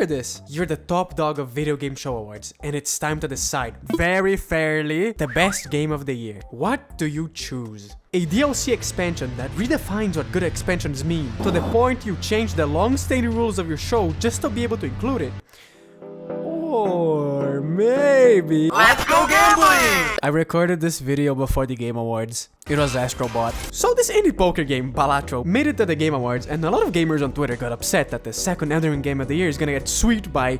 Picture this. You're the top dog of Video Game Show Awards, and it's time to decide, very fairly, the best game of the year. What do you choose? A DLC expansion that redefines what good expansions mean, to the point you change the long-standing rules of your show just to be able to include it. Or maybe... Let's go gambling! I recorded this video before the Game Awards. It was Astrobot. So this indie poker game, Balatro, made it to the Game Awards, and a lot of gamers on Twitter got upset that the second entering game of the year is gonna get swept by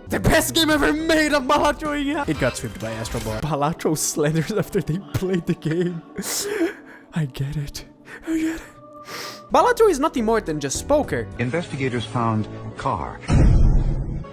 the best game ever made of Balatro. It got swept by Astrobot. Balatro slanders after they played the game. I get it. I get it. Balatro is nothing more than just poker. Investigators found a car.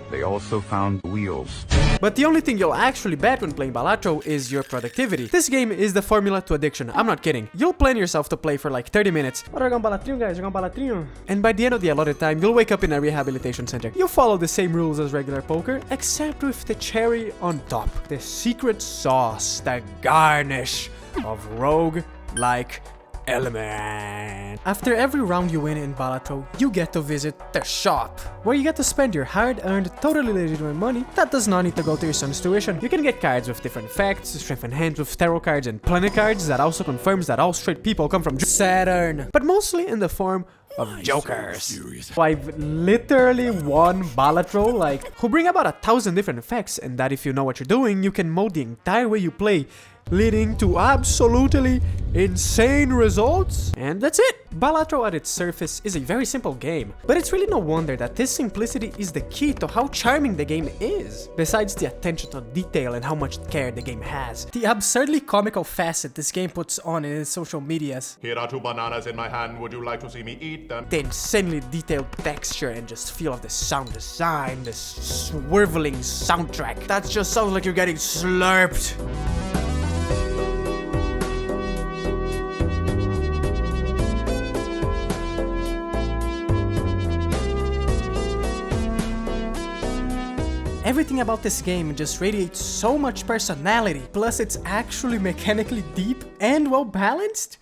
They also found wheels. But the only thing you'll actually bet when playing Balatro is your productivity. This game is the formula to addiction. I'm not kidding. You'll plan yourself to play for like 30 minutes. Bora jogar Balatrinho, guys. Jogar Balatrinho. And by the end of the allotted time, you'll wake up in a rehabilitation center. You'll follow the same rules as regular poker, except with the cherry on top. The secret sauce, the garnish of rogue-like element. After every round you win in Balatro, you get to visit the shop, where you get to spend your hard-earned, totally legitimate money that does not need to go to your son's tuition. You can get cards with different effects, strengthen hands with tarot cards and planet cards that also confirms that all straight people come from Saturn, but mostly in the form of jokers. I've literally won Balatro, like, who bring about 1,000 different effects, and that if you know what you're doing, you can mold the entire way you play, leading to absolutely insane results. And that's it. Balatro at its surface is a very simple game, but it's really no wonder that this simplicity is the key to how charming the game is. Besides the attention to detail and how much care the game has, the absurdly comical facet this game puts on in its social medias. Here are 2 bananas in my hand. Would you like to see me eat them? The insanely detailed texture and just feel of the sound design, the swiveling soundtrack. That just sounds like you're getting slurped. Everything about this game just radiates so much personality, plus it's actually mechanically deep and well balanced.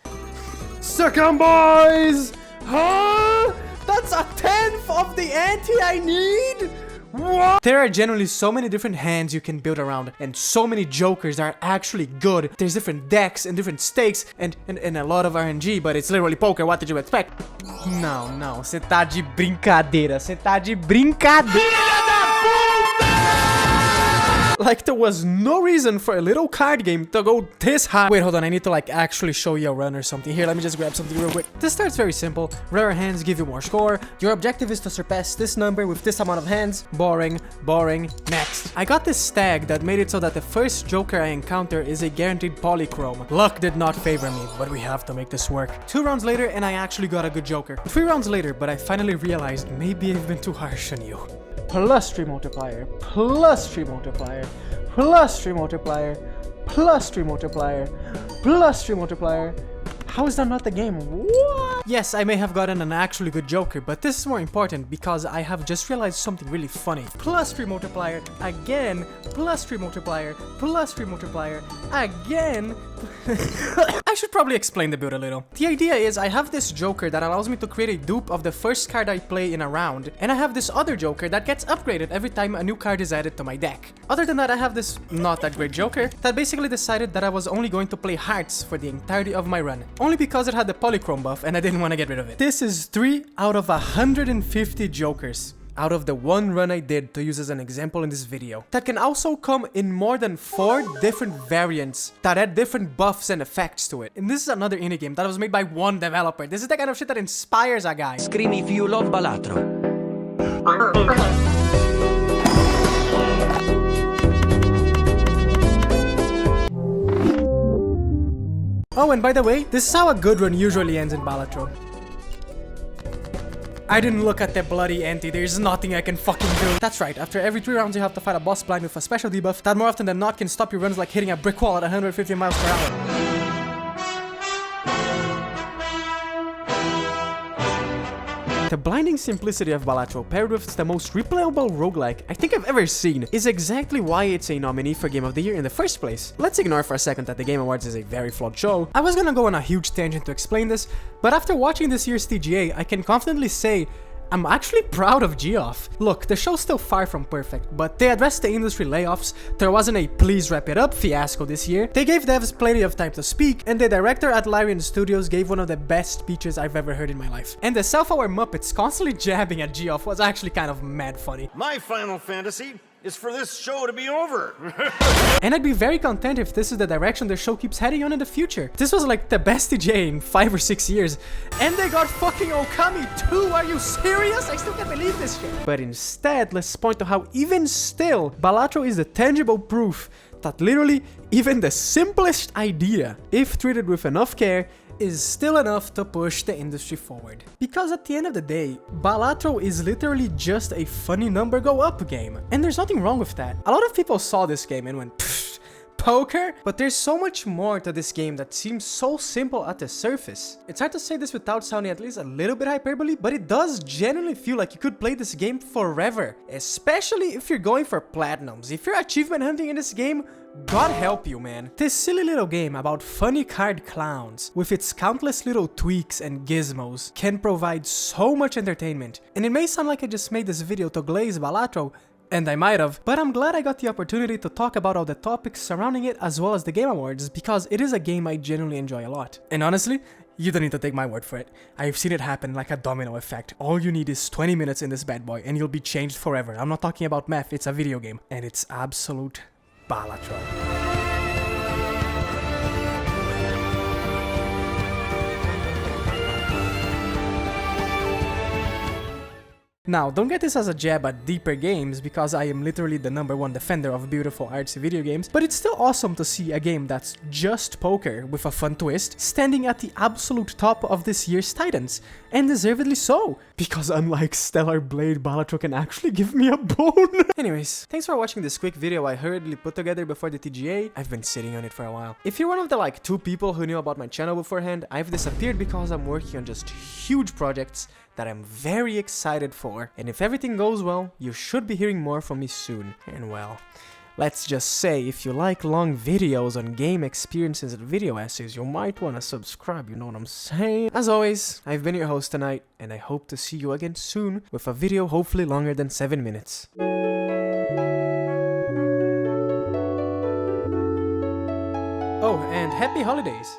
Second, boys! Huh? That's 1/10 of the ante I need? What? There are generally so many different hands you can build around, and so many jokers that are actually good. There's different decks and different stakes and a lot of RNG, but it's literally poker. What did you expect? Não, cê tá de brincadeira. Cê tá de brincadeira. Like, there was no reason for a little card game to go this high. Wait, hold on, I need to like actually show you a run or something. Here, let me just grab something real quick. This starts very simple. Rarer hands give you more score. Your objective is to surpass this number with this amount of hands. Boring, boring, next. I got this stag that made it so that the first joker I encounter is a guaranteed polychrome. Luck did not favor me, but we have to make this work. 2 rounds later and I actually got a good joker. 3 rounds later, but I finally realized maybe I've been too harsh on you. Plus 3 multiplier, plus 3 multiplier, plus 3 multiplier, plus 3 multiplier, plus 3 multiplier. How is that not the game? What? Yes, I may have gotten an actually good joker, but this is more important because I have just realized something really funny. Plus 3 multiplier, again, plus 3 multiplier, plus 3 multiplier, again. I should probably explain the build a little. The idea is I have this joker that allows me to create a dupe of the first card I play in a round, and I have this other joker that gets upgraded every time a new card is added to my deck. Other than that, I have this not that great joker that basically decided that I was only going to play hearts for the entirety of my run, only because it had the polychrome buff and I didn't want to get rid of it. This is 3 out of 150 jokers out of the 1 run I did to use as an example in this video, that can also come in more than 4 different variants that add different buffs and effects to it. And this is another indie game that was made by 1 developer. This is the kind of shit that inspires a guy. Scream if you love Balatro. Oh, and by the way, this is how a good run usually ends in Balatro. I didn't look at the bloody ante, there's nothing I can fucking do. That's right, after every 3 rounds you have to fight a boss blind with a special debuff that more often than not can stop your runs like hitting a brick wall at 150 miles per hour. The blinding simplicity of Balatro, paired with the most replayable roguelike I think I've ever seen, is exactly why it's a nominee for Game of the Year in the first place. Let's ignore for a second that the Game Awards is a very flawed show. I was gonna go on a huge tangent to explain this, but after watching this year's TGA, I can confidently say I'm actually proud of Geoff. Look, the show's still far from perfect, but they addressed the industry layoffs, there wasn't a please wrap it up fiasco this year, they gave devs plenty of time to speak, and the director at Larian Studios gave one of the best speeches I've ever heard in my life. And the self-aware Muppets constantly jabbing at Geoff was actually kind of mad funny. My final fantasy is for this show to be over. And I'd be very content if this is the direction the show keeps heading on in the future. This was like the best TJ in 5 or 6 years, and they got fucking Okami too, are you serious? I still can't believe this shit. But instead, let's point to how even still, Balatro is the tangible proof that literally even the simplest idea, if treated with enough care, is still enough to push the industry forward. Because at the end of the day, Balatro is literally just a funny number go up game. And there's nothing wrong with that. A lot of people saw this game and went, pfft, poker? But there's so much more to this game that seems so simple at the surface. It's hard to say this without sounding at least a little bit hyperbole, but it does genuinely feel like you could play this game forever. Especially if you're going for platinums. If you're achievement hunting in this game, God help you, man. This silly little game about funny card clowns, with its countless little tweaks and gizmos, can provide so much entertainment. And it may sound like I just made this video to glaze Balatro, and I might have, but I'm glad I got the opportunity to talk about all the topics surrounding it as well as the Game Awards, because it is a game I genuinely enjoy a lot. And honestly, you don't need to take my word for it. I've seen it happen like a domino effect. All you need is 20 minutes in this bad boy and you'll be changed forever. I'm not talking about math, it's a video game. And it's absolute Balatro. Now, don't get this as a jab at deeper games, because I am literally the #1 defender of beautiful artsy video games, but it's still awesome to see a game that's just poker with a fun twist standing at the absolute top of this year's titans, and deservedly so, because unlike Stellar Blade, Balatro can actually give me a bone. Anyways, thanks for watching this quick video I hurriedly put together before the TGA. I've been sitting on it for a while. If you're one of the like 2 people who knew about my channel beforehand, I've disappeared because I'm working on just huge projects that I'm very excited for, and if everything goes well, you should be hearing more from me soon. And well, let's just say, if you like long videos on game experiences and video essays, you might want to subscribe, you know what I'm saying? As always, I've been your host tonight, and I hope to see you again soon with a video hopefully longer than 7 minutes. Oh, and happy holidays!